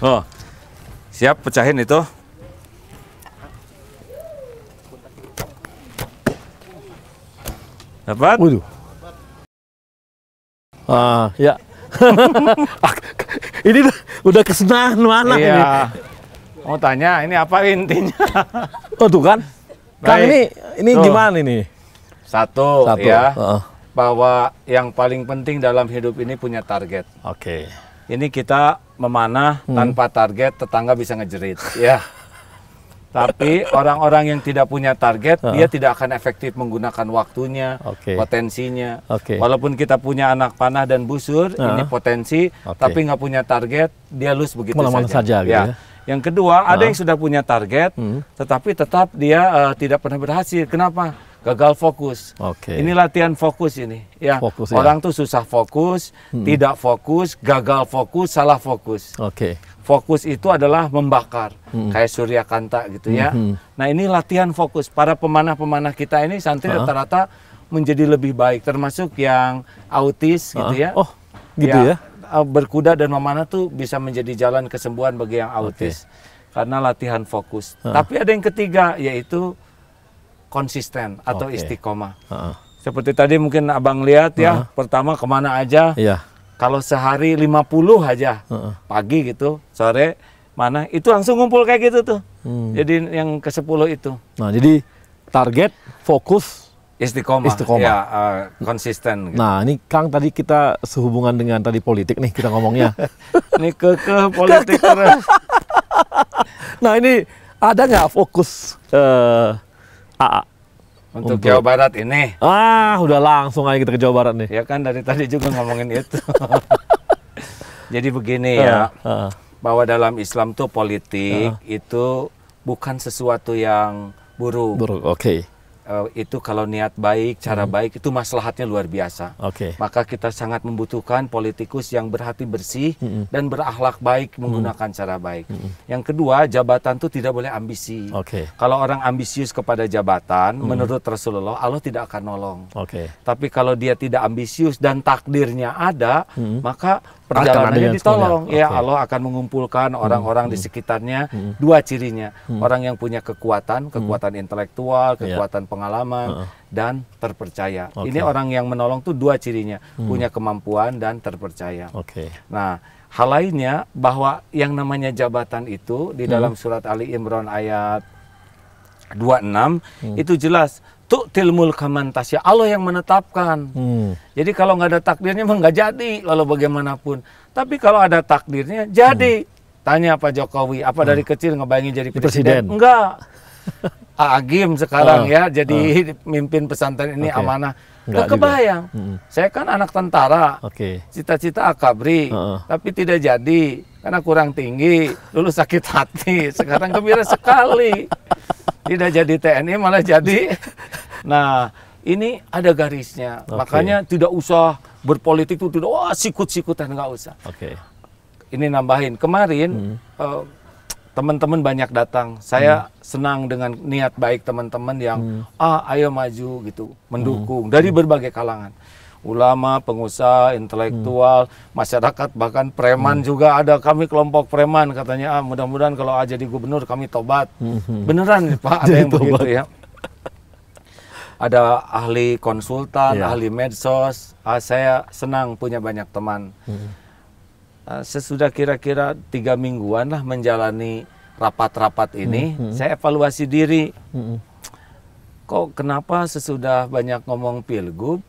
Oh, siap pecahin itu. Dapat? Waduh. Ya. Ini udah kesenangan mana Iya. ini? Mau tanya, ini apa intinya? Oh tuh kan. Kang, Baik. ini Tuh. gimana ini? Satu. Ya, Heeh. bahwa yang paling penting dalam hidup ini punya target. Oke. Ini kita memanah tanpa target, tetangga bisa ngejerit. Ya. Tapi orang-orang yang tidak punya target, dia tidak akan efektif menggunakan waktunya, Oke. potensinya. Oke. Walaupun kita punya anak panah dan busur, ini potensi, Oke. tapi nggak punya target, dia lulus begitu Mana-mana saja gitu ya. Yang kedua, ada yang sudah punya target, tetapi tetap dia tidak pernah berhasil. Kenapa? Gagal fokus. Oke. Ini latihan fokus ini. Ya. Fokus, ya. Orang tuh susah fokus, tidak fokus, gagal fokus, salah fokus. Oke. Fokus itu adalah membakar, kayak Surya Kanta gitu ya. Nah ini latihan fokus. Para pemanah-pemanah kita ini santri rata-rata menjadi lebih baik, termasuk yang autis gitu ya. Oh, gitu ya. Berkuda dan memanah tuh bisa menjadi jalan kesembuhan bagi yang autis. Karena latihan fokus. Tapi ada yang ketiga, yaitu konsisten atau istiqomah. Seperti tadi mungkin abang lihat ya, pertama kemana aja. Iya. Kalau sehari 50 aja, pagi gitu, sore, mana, itu langsung ngumpul kayak gitu tuh. Jadi yang ke-10 itu. Nah, jadi target, fokus, Istiqomah. Ya, konsisten. Gitu. Nah, ini Kang tadi kita sehubungan dengan tadi politik nih kita ngomongnya. Ini ke politik terus. Nah, ini ada nggak fokus AA? Untuk Jawa Barat ini. Udah langsung aja kita ke Jawa Barat nih. Ya kan dari tadi juga ngomongin itu. Jadi begini ya, bahwa dalam Islam tuh politik itu bukan sesuatu yang buruk. Buruk, oke. Itu kalau niat baik, cara baik, itu maslahatnya luar biasa. Oke. Maka kita sangat membutuhkan politikus yang berhati bersih dan berakhlak baik menggunakan cara baik. Yang kedua, jabatan itu tidak boleh ambisi. Oke. Kalau orang ambisius kepada jabatan, menurut Rasulullah, Allah tidak akan nolong. Oke. Tapi kalau dia tidak ambisius dan takdirnya ada, maka perjalanannya ditolong. Ya, Allah akan mengumpulkan orang-orang di sekitarnya. Dua cirinya, orang yang punya kekuatan intelektual, kekuatan pengalaman, dan terpercaya. Ini orang yang menolong tuh dua cirinya, punya kemampuan dan terpercaya. Nah, hal lainnya bahwa yang namanya jabatan itu di dalam surat Ali Imran ayat 26 itu jelas. Tu'til mulka man tasya, Allah yang menetapkan. Jadi kalau nggak ada takdirnya mah nggak jadi, lalu bagaimanapun. Tapi kalau ada takdirnya jadi. Tanya Pak Jokowi, apa dari kecil ngebayangin jadi presiden? Enggak. Agim sekarang ya jadi mimpin pesantren ini amanah. Nggak kebayang. Saya kan anak tentara. Cita-cita akabri, tapi tidak jadi karena kurang tinggi. Dulu sakit hati, sekarang gembira sekali. Tidak jadi TNI malah jadi. Nah, ini ada garisnya. Makanya tidak usah berpolitik itu tidak sikut-sikutan, nggak usah. Ini nambahin. Kemarin teman-teman banyak datang. Saya senang dengan niat baik teman-teman yang ayo maju gitu, mendukung dari berbagai kalangan. Ulama, pengusaha, intelektual, masyarakat, bahkan preman juga ada. Kami kelompok preman katanya, mudah-mudahan kalau jadi gubernur kami tobat. Beneran nih Pak, ada yang begitu ya. Ada ahli konsultan, ahli medsos. Saya senang punya banyak teman. Sesudah kira-kira 3 mingguan lah menjalani rapat-rapat ini, saya evaluasi diri. Kok kenapa sesudah banyak ngomong pilgub,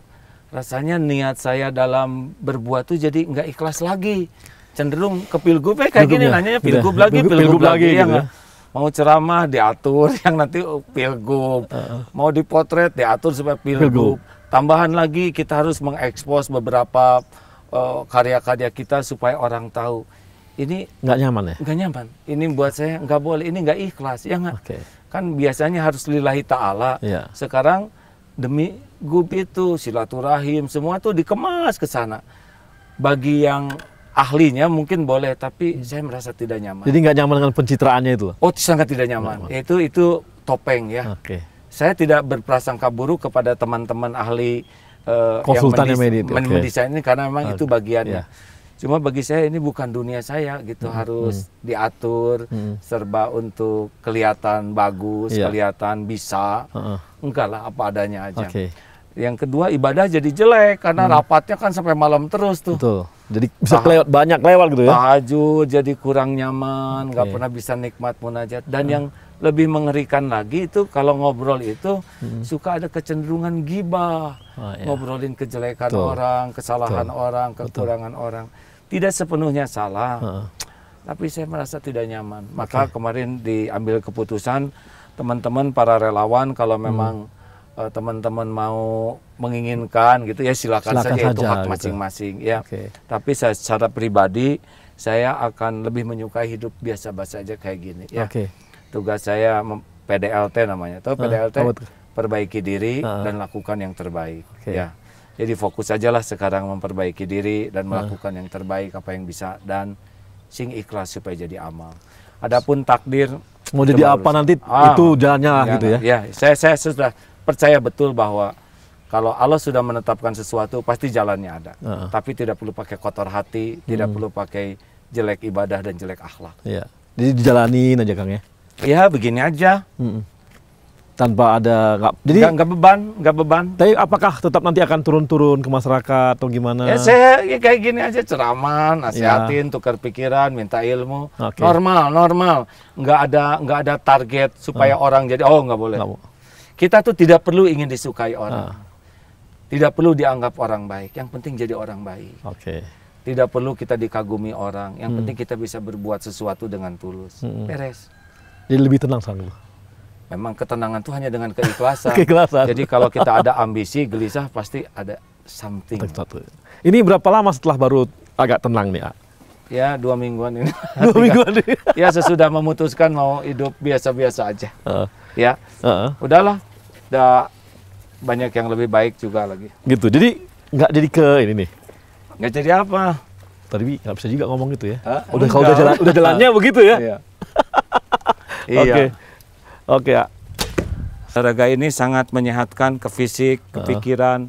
rasanya niat saya dalam berbuat tuh jadi nggak ikhlas lagi. Cenderung ke pilgub kayak gini, nanyanya pilgub lagi, pilgub lagi. Gitu ya. Mau ceramah diatur, yang nanti pilgub. Mau dipotret diatur supaya pilgub. Tambahan lagi kita harus mengekspos beberapa karya-karya kita supaya orang tahu. Ini nggak nyaman ya? Nggak nyaman. Ini buat saya nggak boleh, ini nggak ikhlas. Ya nggak? Kan biasanya harus lillahi ta'ala. Sekarang demi gub itu, silaturahim, semua tuh dikemas ke sana. Bagi yang ahlinya mungkin boleh, tapi saya merasa tidak nyaman. Jadi nggak nyaman dengan pencitraannya itu? Oh, sangat tidak nyaman. Itu topeng ya. Saya tidak berprasangka buruk kepada teman-teman ahli konsultan yang mendesain ini, karena memang itu bagiannya. Cuma bagi saya ini bukan dunia saya gitu, harus diatur, serba untuk kelihatan bagus, kelihatan bisa. Enggak lah, apa adanya aja. Yang kedua, ibadah jadi jelek karena rapatnya kan sampai malam terus tuh. Betul. Jadi bisa banyak lewat gitu ya. Tahajud jadi kurang nyaman, nggak pernah bisa nikmat munajat. Dan yang lebih mengerikan lagi itu kalau ngobrol itu suka ada kecenderungan gibah, ngobrolin kejelekan orang, kesalahan orang, kekurangan orang. Tidak sepenuhnya salah, tapi saya merasa tidak nyaman. Maka kemarin diambil keputusan teman-teman para relawan kalau memang teman-teman mau menginginkan gitu ya silakan saja, itu hak masing-masing ya. Tapi saya secara pribadi saya akan lebih menyukai hidup biasa-biasa aja kayak gini ya. Tugas saya PDLT namanya. Tahu PDLT? Perbaiki diri dan lakukan yang terbaik. Ya. Jadi fokus aja lah sekarang memperbaiki diri dan melakukan yang terbaik apa yang bisa dan sing ikhlas supaya jadi amal. Adapun takdir mau jadi apa nanti itu jalannya gitu ya. Ya, saya sudah percaya betul bahwa kalau Allah sudah menetapkan sesuatu pasti jalannya ada. Tapi tidak perlu pakai kotor hati, tidak perlu pakai jelek ibadah dan jelek akhlak. Iya. Jadi dijalanin aja Kang ya. Ya begini aja, tanpa ada nggak beban. Tapi apakah tetap nanti akan turun-turun ke masyarakat atau gimana? Ya saya kayak gini aja ceramah, nasihatin, tukar pikiran, minta ilmu, normal, nggak ada target supaya orang jadi nggak boleh. Kita tuh tidak perlu ingin disukai orang, tidak perlu dianggap orang baik. Yang penting jadi orang baik. Tidak perlu kita dikagumi orang. Yang penting kita bisa berbuat sesuatu dengan tulus. Beres. Jadi lebih tenang sama lu. Memang ketenangan itu hanya dengan keikhlasan. Jadi kalau kita ada ambisi, gelisah, pasti ada something. Ini berapa lama setelah baru agak tenang nih, A? Ya 2 mingguan ini. 2 mingguan ini. Ya sesudah memutuskan mau hidup biasa-biasa aja. Ya, udahlah. Udah banyak yang lebih baik juga lagi. Gitu. Jadi nggak jadi ke ini nih. Nggak jadi apa? Tadi nggak bisa juga ngomong gitu ya. Udah jalannya begitu ya. Iya. Oke ya. Olahraga ini sangat menyehatkan ke fisik, ke pikiran.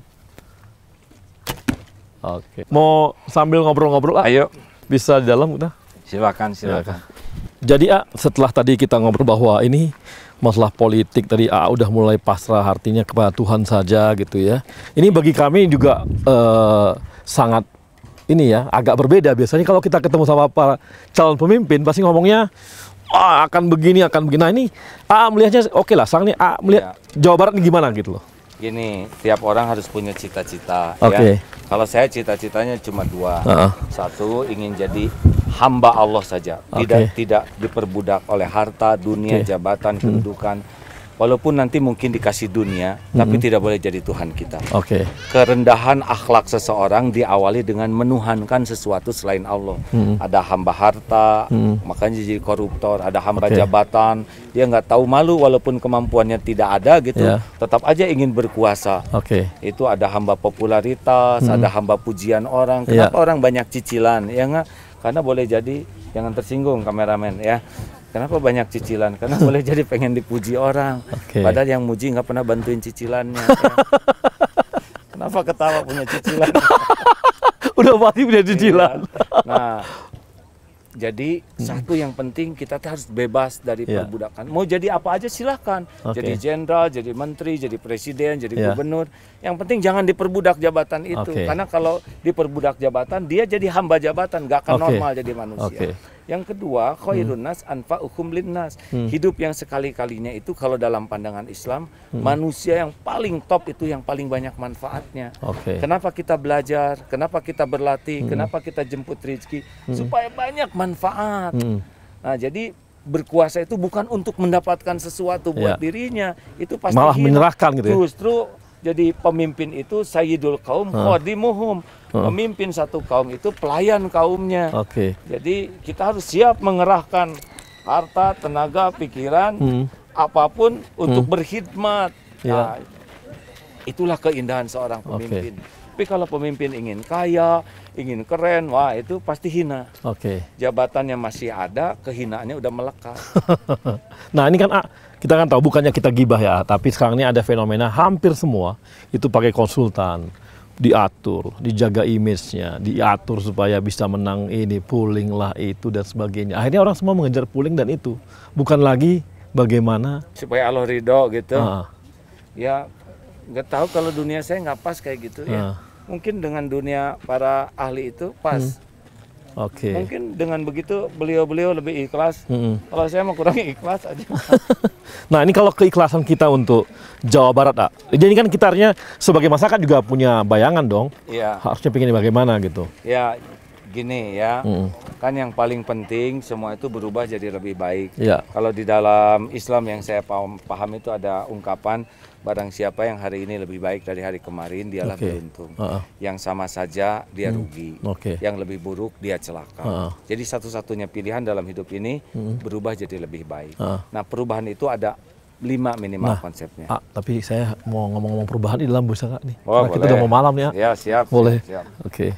Mau sambil ngobrol-ngobrol? Ayo. Bisa di dalam udah? Silakan. Jadi setelah tadi kita ngobrol bahwa ini masalah politik tadi udah mulai pasrah artinya kepada Tuhan saja gitu ya. Ini bagi kami juga sangat ini ya agak berbeda. Biasanya kalau kita ketemu sama para calon pemimpin pasti ngomongnya akan begini. Nah ini melihatnya oke lah. Sekarang ini melihat Jawa Barat ini gimana gitu loh. Gini, tiap orang harus punya cita-cita. Ya. Kalau saya cita-citanya cuma 2. Satu, ingin jadi hamba Allah saja, tidak diperbudak oleh harta, dunia, jabatan, kedudukan. Walaupun nanti mungkin dikasih dunia, tapi tidak boleh jadi Tuhan kita. Kerendahan akhlak seseorang diawali dengan menuhankan sesuatu selain Allah. Ada hamba harta, makanya jadi koruptor. Ada hamba jabatan, dia nggak tahu malu walaupun kemampuannya tidak ada gitu, tetap aja ingin berkuasa. Itu ada hamba popularitas, ada hamba pujian orang. Kenapa orang banyak cicilan? Ya nggak? Karena boleh jadi, jangan tersinggung kameramen ya. Kenapa banyak cicilan? Karena boleh jadi pengen dipuji orang. Padahal yang muji nggak pernah bantuin cicilannya. Ya. Kenapa ketawa punya cicilan? Udah pasti punya cicilan. Nah, jadi satu yang penting kita harus bebas dari perbudakan. Mau jadi apa aja silahkan. Jadi jenderal, jadi menteri, jadi presiden, jadi gubernur. Yang penting jangan diperbudak jabatan itu. Karena kalau diperbudak jabatan, dia jadi hamba jabatan, nggak akan normal jadi manusia. Yang kedua, khairun nas anfa'uhum linnas. Hidup yang sekali-kalinya itu kalau dalam pandangan Islam, manusia yang paling top itu yang paling banyak manfaatnya. Kenapa kita belajar? Kenapa kita berlatih? Kenapa kita jemput rezeki? Supaya banyak manfaat. Nah, jadi berkuasa itu bukan untuk mendapatkan sesuatu buat dirinya. Itu pasti malah menyerahkan gitu ya. Justru jadi pemimpin itu sayyidul qaum khadimuhum. Pemimpin satu kaum itu pelayan kaumnya. Jadi kita harus siap mengerahkan harta, tenaga, pikiran, apapun untuk berkhidmat. Nah, itulah keindahan seorang pemimpin. Tapi kalau pemimpin ingin kaya, ingin keren, wah itu pasti hina. Jabatannya masih ada, kehinaannya udah melekat. Nah ini kan kita kan tahu bukannya kita gibah ya, tapi sekarang ini ada fenomena hampir semua itu pakai konsultan, diatur, dijaga image-nya, diatur supaya bisa menang ini, pooling lah itu dan sebagainya. Akhirnya orang semua mengejar pooling dan itu. Bukan lagi bagaimana supaya Allah ridho gitu. Ya nggak tahu kalau dunia saya nggak pas kayak gitu ya. Mungkin dengan dunia para ahli itu pas. Oke. Mungkin dengan begitu beliau-beliau lebih ikhlas. Kalau saya mau kurang ikhlas aja. Nah ini kalau keikhlasan kita untuk Jawa Barat, jadi kan kita harusnya sebagai masyarakat juga punya bayangan dong. Iya. Harusnya pengen bagaimana gitu. Ya gini ya, kan yang paling penting semua itu berubah jadi lebih baik. Ya. Kalau di dalam Islam yang saya paham itu ada ungkapan, barang siapa yang hari ini lebih baik dari hari kemarin, dialah beruntung. Yang sama saja dia rugi. Yang lebih buruk dia celaka. Jadi satu-satunya pilihan dalam hidup ini berubah jadi lebih baik. Nah perubahan itu ada 5 minimal konsepnya. Tapi saya mau ngomong-ngomong perubahan di dalam busana nih. Oh, karena kita udah mau malam ya. Ya siap. Boleh. Siap. Oke.